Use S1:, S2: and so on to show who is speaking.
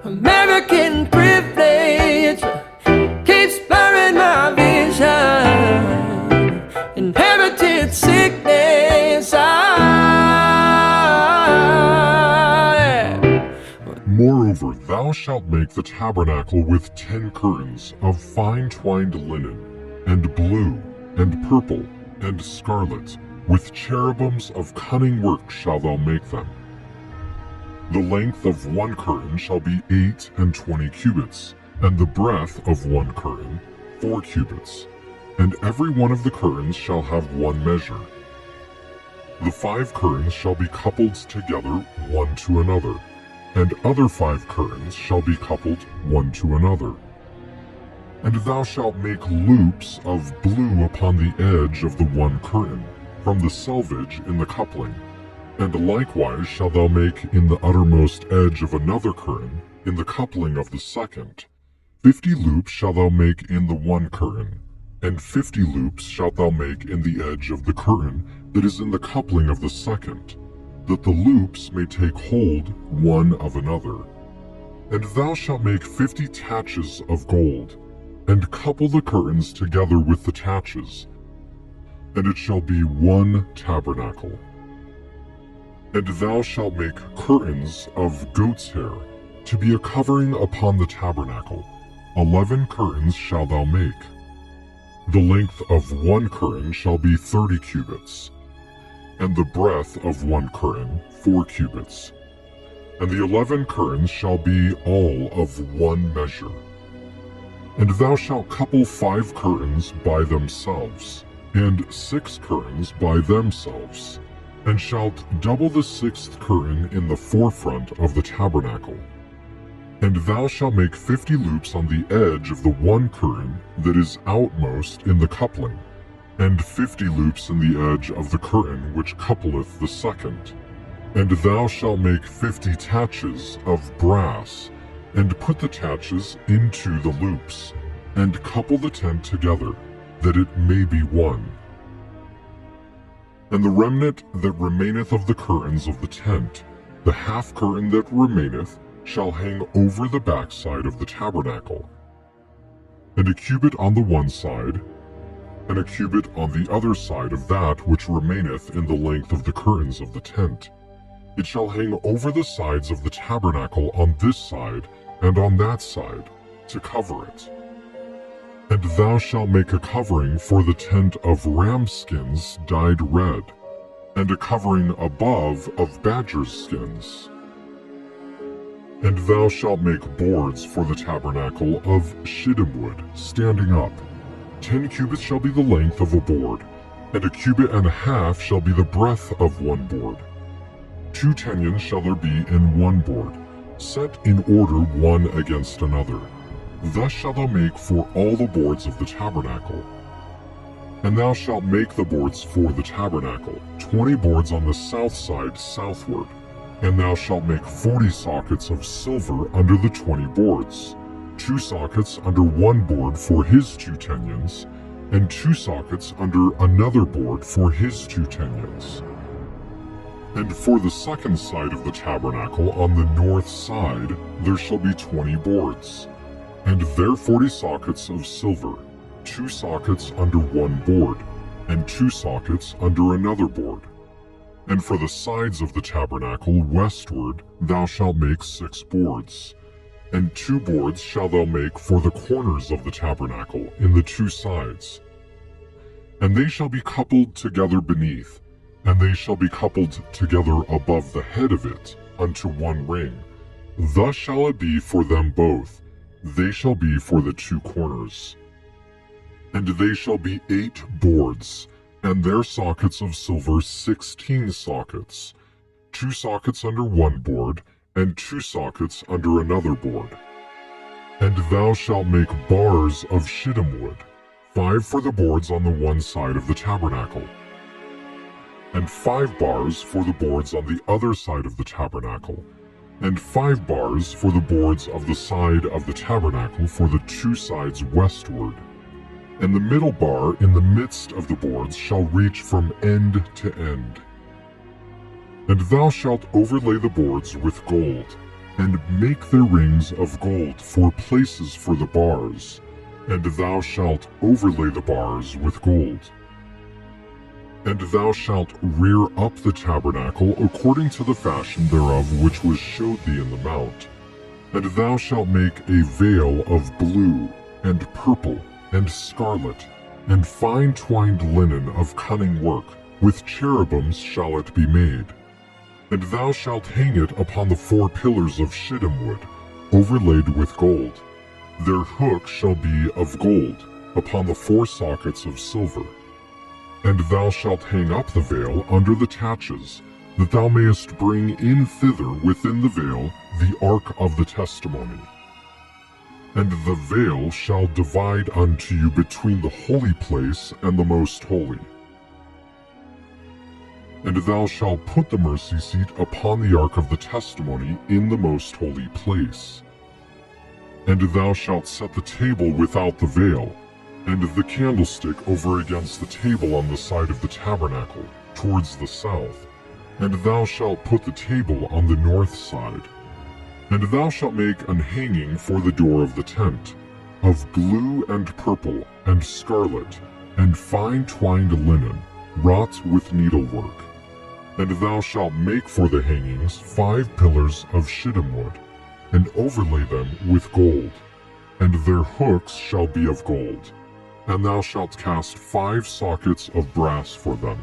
S1: American privilege keeps blurring my vision. Inherited sickness.
S2: Moreover, thou shalt make the tabernacle with 10 curtains of fine twined linen, and blue, and purple, and scarlet, with cherubims of cunning work shalt thou make them. The length of one curtain shall be 28 cubits, and the breadth of one curtain 4 cubits, and every one of the curtains shall have one measure. The 5 curtains shall be coupled together one to another, and other 5 curtains shall be coupled one to another. And thou shalt make loops of blue upon the edge of the one curtain, from the selvage in the coupling. And likewise shalt thou make in the uttermost edge of another curtain, in the coupling of the second. 50 loops shalt thou make in the one curtain, and 50 loops shalt thou make in the edge of the curtain that is in the coupling of the second, that the loops may take hold one of another. And thou shalt make 50 taches of gold, and couple the curtains together with the taches, and it shall be one tabernacle. And thou shalt make curtains of goat's hair, to be a covering upon the tabernacle. 11 curtains shalt thou make. The length of one curtain shall be 30 cubits, and the breadth of one curtain 4 cubits. And the 11 curtains shall be all of one measure. And thou shalt couple 5 curtains by themselves, and 6 curtains by themselves, and shalt double the 6th curtain in the forefront of the tabernacle. And thou shalt make 50 loops on the edge of the one curtain that is outmost in the coupling, and 50 loops in the edge of the curtain which coupleth the second. And thou shalt make 50 taches of brass, and put the taches into the loops, and couple the tent together, that it may be one. And the remnant that remaineth of the curtains of the tent, the half curtain that remaineth, shall hang over the backside of the tabernacle, and a cubit on the one side, and a cubit on the other side of that which remaineth in the length of the curtains of the tent. It shall hang over the sides of the tabernacle on this side and on that side, to cover it. And thou shalt make a covering for the tent of ram skins dyed red, and a covering above of badgers' skins. And thou shalt make boards for the tabernacle of shittim wood, standing up. 10 cubits shall be the length of a board, and a cubit and a half shall be the breadth of one board. 2 tenons shall there be in one board, set in order one against another. Thus shalt thou make for all the boards of the tabernacle. And thou shalt make the boards for the tabernacle, 20 boards on the south side southward. And thou shalt make 40 sockets of silver under the 20 boards, 2 sockets under one board for his 2 tenons, and 2 sockets under another board for his 2 tenons. And for the second side of the tabernacle on the north side there shall be 20 boards, and there 40 sockets of silver, 2 sockets under one board, and 2 sockets under another board. And for the sides of the tabernacle westward thou shalt make 6 boards, and 2 boards shalt thou make for the corners of the tabernacle in the 2 sides. And they shall be coupled together beneath, and they shall be coupled together above the head of it unto one ring. Thus shall it be for them both. They shall be for the 2 corners. And they shall be 8 boards, and their sockets of silver 16 sockets, 2 sockets under one board, and 2 sockets under another board. And thou shalt make bars of shittim wood, 5 for the boards on the one side of the tabernacle, and 5 bars for the boards on the other side of the tabernacle, and 5 bars for the boards of the side of the tabernacle for the 2 sides westward. And the middle bar in the midst of the boards shall reach from end to end. And thou shalt overlay the boards with gold, and make their rings of gold for places for the bars, and thou shalt overlay the bars with gold. And thou shalt rear up the tabernacle according to the fashion thereof which was showed thee in the mount. And thou shalt make a veil of blue, and purple, and scarlet, and fine twined linen of cunning work, with cherubims shall it be made. And thou shalt hang it upon the 4 pillars of shittim wood, overlaid with gold. Their hook shall be of gold, upon the 4 sockets of silver. And thou shalt hang up the veil under the taches, that thou mayest bring in thither within the veil the ark of the testimony. And the veil shall divide unto you between the holy place and the most holy. And thou shalt put the mercy seat upon the ark of the testimony in the most holy place. And thou shalt set the table without the veil, and the candlestick over against the table on the side of the tabernacle, towards the south. And thou shalt put the table on the north side. And thou shalt make an hanging for the door of the tent, of blue and purple and scarlet, and fine twined linen, wrought with needlework. And thou shalt make for the hangings 5 pillars of shittim wood, and overlay them with gold, and their hooks shall be of gold. And thou shalt cast 5 sockets of brass for them.